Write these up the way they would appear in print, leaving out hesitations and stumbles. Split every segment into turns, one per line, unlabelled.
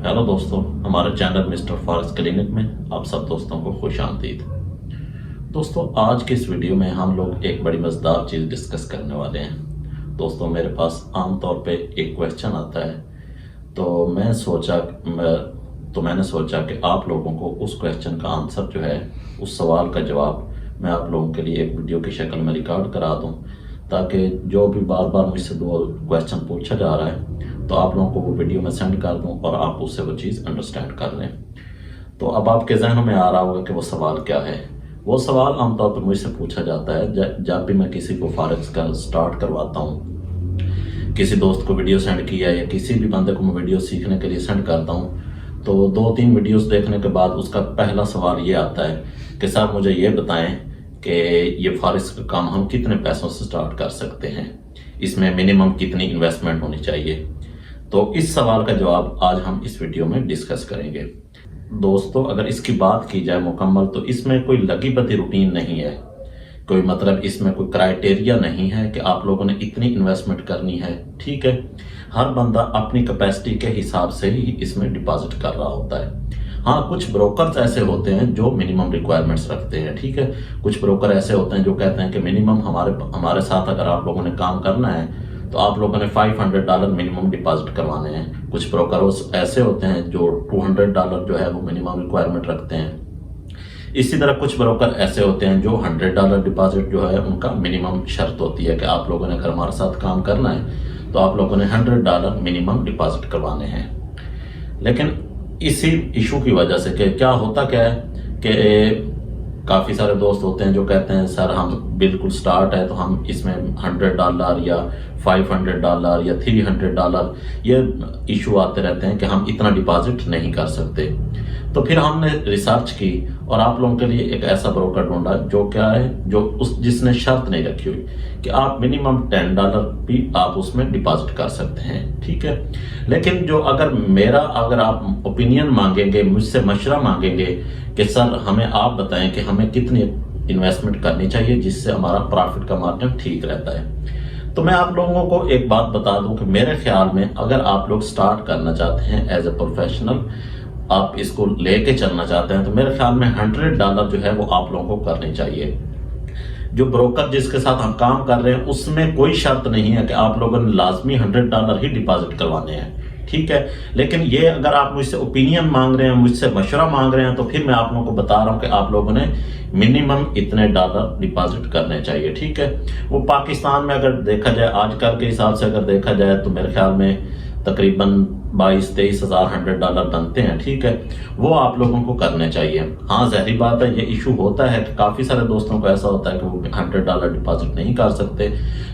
Hello दोस्तों, हमारे channel mister forex clinic में आप सब दोस्तों को खुश आमदीद। दोस्तों, आज के इस वीडियो में हम लोग एक बड़ी मज़ेदार चीज़ डिस्कस करने वाले हैं। दोस्तों, मेरे पास आमतौर पे एक क्वेश्चन आता है, तो मैंने सोचा कि आप लोगों को उस क्वेश्चन का आंसर जो है, उस सवाल का जवाब मैं आप लोगों के लिए एक वीडियो की शक्ल में रिकॉर्ड करा दूं, ताकि जो भी बार बार मुझसे दो क्वेश्चन पूछा जा रहा है तो आप लोगों को वो वीडियो में सेंड कर दूं और आप उससे वो चीज़ अंडरस्टैंड कर लें। तो अब आपके जहनों में आ रहा होगा कि वो सवाल क्या है। वो सवाल आमतौर पर मुझसे पूछा जाता है जब भी मैं किसी को फॉरेक्स का स्टार्ट करवाता हूँ, किसी दोस्त को वीडियो सेंड किया या किसी भी बंदे को मैं वीडियो सीखने के लिए सेंड करता हूँ, तो 2-3 वीडियोस देखने के बाद उसका पहला सवाल ये आता है कि सर मुझे ये बताएं कि ये फॉरेक्स का काम हम कितने पैसों से स्टार्ट कर सकते हैं, इसमें मिनिमम कितनी इन्वेस्टमेंट होनी चाहिए। तो इस सवाल का जवाब आज हम इस वीडियो में डिस्कस करेंगे। दोस्तों, अगर इसकी बात की जाए मुकम्मल, तो इसमें कोई लगी बती रूटीन नहीं है, कोई मतलब इसमें कोई क्राइटेरिया नहीं है कि आप लोगों ने इतनी इन्वेस्टमेंट करनी है। ठीक है, हर बंदा अपनी कैपेसिटी के हिसाब से ही इसमें डिपॉजिट कर रहा होता है। हाँ, कुछ ब्रोकर्स ऐसे होते हैं जो मिनिमम रिक्वायरमेंट्स रखते हैं। ठीक है, कुछ ब्रोकर ऐसे होते हैं जो कहते हैं कि मिनिमम हमारे साथ अगर आप लोगों ने काम करना है तो आप लोगों ने $500 मिनिमम डिपॉजिट करवाने हैं। कुछ ब्रोकर ऐसे होते हैं जो $200 जो है वो मिनिमम रिक्वायरमेंट रखते हैं। इसी तरह कुछ ब्रोकर ऐसे होते हैं जो $100 डिपॉजिट जो है उनका मिनिमम शर्त होती है कि आप लोगों ने अगर हमारे साथ काम करना है तो आप लोगों ने $100 मिनिमम डिपॉजिट करवाने हैं। लेकिन इसी इशू की वजह से कि क्या होता क्या है कि काफ़ी सारे दोस्त होते हैं जो कहते हैं सर हम बिल्कुल स्टार्ट है तो हम इसमें $100 या $500 या $300 ये इशू आते रहते हैं कि हम इतना डिपॉजिट नहीं कर सकते। तो फिर हमने रिसर्च की और आप लोगों के लिए एक ऐसा ब्रोकर ढूंढा जो क्या है, जिसने शर्त नहीं रखी हुई कि आप मिनिमम $10 भी आप उसमें डिपॉजिट कर सकते हैं। ठीक है, लेकिन अगर आप ओपिनियन मांगेंगे, मुझसे मशवरा मांगेंगे कि सर हमें आप बताएं कि हमें कितनी इन्वेस्टमेंट करनी चाहिए जिससे हमारा प्रॉफिट का मार्जिन ठीक रहता है, तो मैं आप लोगों को एक बात बता दूं कि मेरे ख्याल में अगर आप लोग स्टार्ट करना चाहते हैं एज ए प्रोफेशनल, आप इसको लेके चलना चाहते हैं, तो मेरे ख्याल में $100 जो है वो आप लोगों को करनी चाहिए। जो ब्रोकर जिसके साथ हम काम कर रहे हैं उसमें कोई शर्त नहीं है कि आप लोगों ने लाजमी $100 ही डिपॉजिट करवाने हैं। ठीक है, लेकिन ये अगर आप मुझसे ओपिनियन मांग रहे हैं, मुझसे मशवरा मांग रहे हैं, तो फिर मैं आप लोगों को बता रहा हूं कि आप लोगों ने मिनिमम इतने डॉलर डिपॉजिट करने चाहिए। ठीक है, वो पाकिस्तान में अगर देखा जाए, आजकल के हिसाब से अगर देखा जाए, तो मेरे ख्याल में तकरीबन 22-23 हज़ार $100 बनते हैं। ठीक है, वो आप लोगों को करने चाहिए। हाँ, ज़ाहिर बात है, ये इशू होता है कि काफ़ी सारे दोस्तों को ऐसा होता है कि वो $100 डिपॉजिट नहीं कर सकते,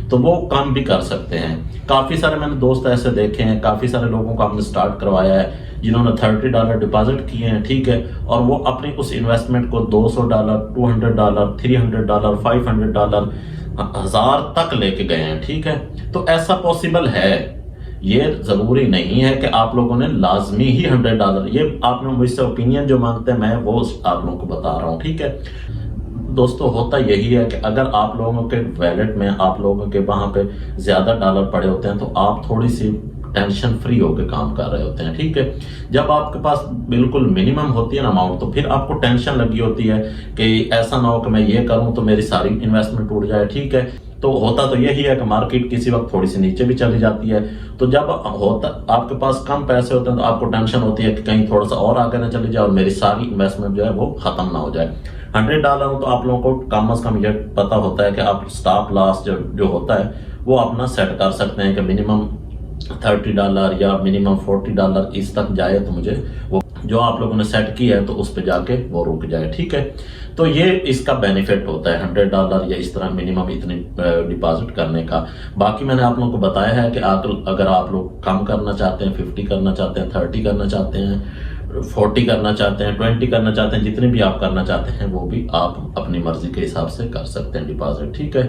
तो वो कम भी कर सकते हैं। काफ़ी सारे मैंने दोस्त ऐसे देखे हैं, काफ़ी सारे लोगों को हमने स्टार्ट करवाया है जिन्होंने $30 डिपॉजिट किए हैं। ठीक है, और वो अपनी उस इन्वेस्टमेंट को $200, $200, $300, $500, 1000 तक लेके गए हैं। ठीक है, तो ऐसा पॉसिबल है। ये जरूरी नहीं है कि आप लोगों ने लाजमी ही $100, ये आपने मुझसे ओपिनियन जो मांगते हैं मैं वो आप लोगों को बता रहा हूँ। ठीक है दोस्तों, होता यही है कि अगर आप लोगों के वैलेट में, आप लोगों के वहां पे ज्यादा डॉलर पड़े होते हैं तो आप थोड़ी सी टेंशन फ्री होकर काम कर रहे होते हैं। ठीक है, जब आपके पास बिल्कुल मिनिमम होती है ना अमाउंट, तो फिर आपको टेंशन लगी होती है कि ऐसा ना हो कि मैं ये करूं तो मेरी सारी इन्वेस्टमेंट टूट जाए। ठीक है, तो होता तो यही है कि मार्केट किसी वक्त थोड़ी सी नीचे भी चली जाती है, तो जब आपके पास कम पैसे होते हैं तो आपको टेंशन होती है कि कहीं थोड़ा सा और आगे ना चली जाए और मेरी सारी इन्वेस्टमेंट जो है वो खत्म ना हो जाए। $100 तो आप लोगों को कम से कम ये पता होता है कि आप स्टॉप लॉस जो होता है वो अपना सेट कर सकते हैं कि मिनिमम $30 या मिनिमम $40 इस तक जाए तो मुझे वो जो आप लोगों ने सेट किया है तो उस पे जाके वो रुक जाए। ठीक है, तो ये इसका बेनिफिट होता है $100 या इस तरह मिनिमम इतनी डिपॉजिट करने का। बाकी मैंने आप लोगों को बताया है कि अगर आप लोग कम करना चाहते हैं, 50 करना चाहते हैं, 30 करना चाहते हैं, 40 करना चाहते हैं, 20 करना चाहते हैं, जितने भी आप करना चाहते हैं वो भी आप अपनी मर्जी के हिसाब से कर सकते हैं डिपॉजिट। ठीक है,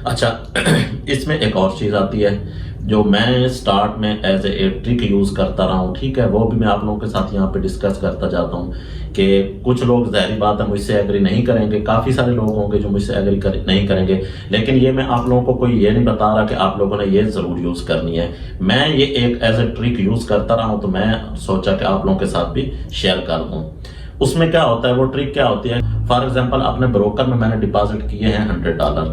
अच्छा इसमें एक और चीज़ आती है जो मैं स्टार्ट में एज ए ट्रिक यूज़ करता रहा हूँ, ठीक है, वो भी मैं आप लोगों के साथ यहाँ पे डिस्कस करता जाता हूँ कि कुछ लोग ज़ाहिर बात है मुझसे एग्री नहीं करेंगे, काफ़ी सारे लोग होंगे जो मुझसे एग्री नहीं करेंगे, लेकिन ये मैं आप लोगों को कोई ये नहीं बता रहा कि आप लोगों ने ये ज़रूर यूज़ करनी है। मैं ये एक एज ए ट्रिक यूज़ करता रहा हूँ, तो मैं सोचा कि आप लोगों के साथ भी शेयर कर दूँ। उसमें क्या होता है, वो ट्रिक क्या होती है, फॉर एग्जांपल अपने ब्रोकर में मैंने डिपॉजिट किए हैं $100,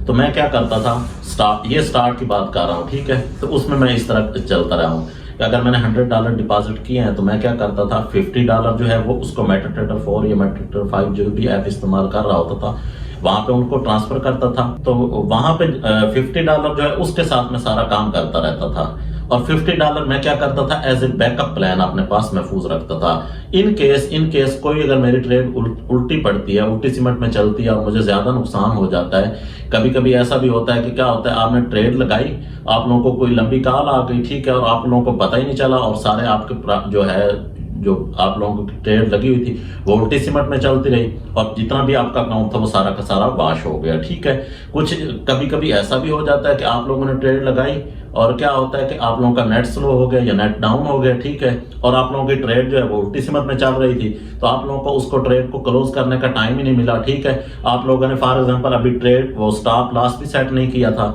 तो मैं क्या करता था, स्टार्ट की बात कर रहा हूँ, ठीक है, तो उसमें मैं इस तरह चलता रहा हूँ कि अगर मैंने $100 डिपॉजिट किए हैं तो मैं क्या करता था, $50 जो है वो उसको मेटाट्रेडर 4 या मेटाट्रेडर 5 जो भी ऐप इस्तेमाल कर रहा होता था वहां पे उनको ट्रांसफर करता था। तो वहां पे $50 जो है उसके साथ में सारा काम करता रहता था, और $50 मैं क्या करता था एज ए बैकअप प्लान अपने पास महफूज रखता था। इन केस कोई अगर मेरी ट्रेड उल्टी पड़ती है, उल्टी सिमट में चलती है और मुझे ज्यादा नुकसान हो जाता है, कभी कभी ऐसा भी होता है कि क्या होता है, आपने ट्रेड लगाई, आप लोगों को कोई लंबी कॉल आ गई, ठीक है, और आप लोगों को पता ही नहीं चला, और सारे आपके जो आप लोगों की ट्रेड लगी हुई थी वो उल्टी सिमट में चलती रही, और जितना भी आपका अकाउंट था वो सारा का सारा वाश हो गया, ठीक है। कुछ कभी कभी ऐसा भी हो जाता है कि आप लोगों ने ट्रेड लगाई और क्या होता है कि आप लोगों का नेट स्लो हो गया या नेट डाउन हो गया, ठीक है, और आप लोगों की ट्रेड जो है वो उल्टी सिमत में चल रही थी, तो आप लोगों को उसको ट्रेड को क्लोज करने का टाइम ही नहीं मिला, ठीक है। आप लोगों ने फॉर एग्जांपल अभी ट्रेड वो स्टॉप लॉस भी सेट नहीं किया था,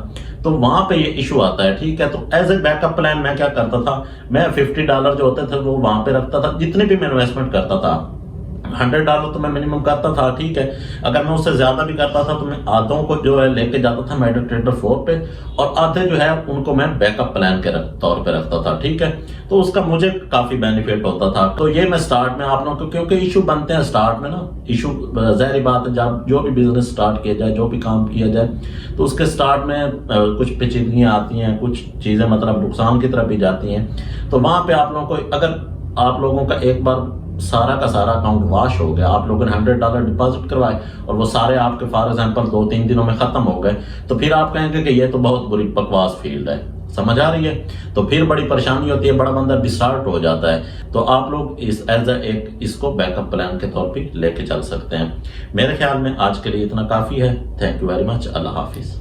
तो वहां पे ये इशू आता है, ठीक है। तो एज ए बैकअप प्लान मैं क्या करता था, मैं $50 जो होते थे वो वहां पे रखता था, जितने भी मैं इन्वेस्टमेंट करता था $100 तो मैं मिनिमम करता था, ठीक है। अगर मैं उससे ज्यादा भी करता था तो मैं आधों को जो है लेके जाता था मेटाट्रेडर 4 पे, और आधे जो है उनको मैं बैकअप प्लान के तौर पे रखता था, ठीक है। तो उसका मुझे काफी बेनिफिट होता था। तो ये मैं स्टार्ट में आप लोगों को, क्योंकि इशू बनते हैं स्टार्ट में ना, इशू जाहिर बात है, जब जो भी बिजनेस स्टार्ट किया जाए, जो भी काम किया जाए, तो उसके स्टार्ट में कुछ पेचीदगियां आती हैं, कुछ चीजें मतलब नुकसान की तरफ भी जाती हैं। तो वहां पे आप लोगों को, अगर आप लोगों का एक बार सारा का सारा अकाउंट वॉश हो गया, आप लोगों ने $100 डिपॉजिट करवाए और वो सारे आपके फॉर एग्जांपल 2-3 दिनों में खत्म हो गए, तो फिर आप कहेंगे कि ये तो बहुत बुरी बकवास फील्ड है, समझ आ रही है। तो फिर बड़ी परेशानी होती है, बड़ा बंदा डिस्टार्ट हो जाता है। तो आप लोग इस एज एक इसको बैकअप प्लान के तौर पे लेके चल सकते हैं। मेरे ख्याल में आज के लिए इतना काफी है। Thank you very much. Allah Hafiz.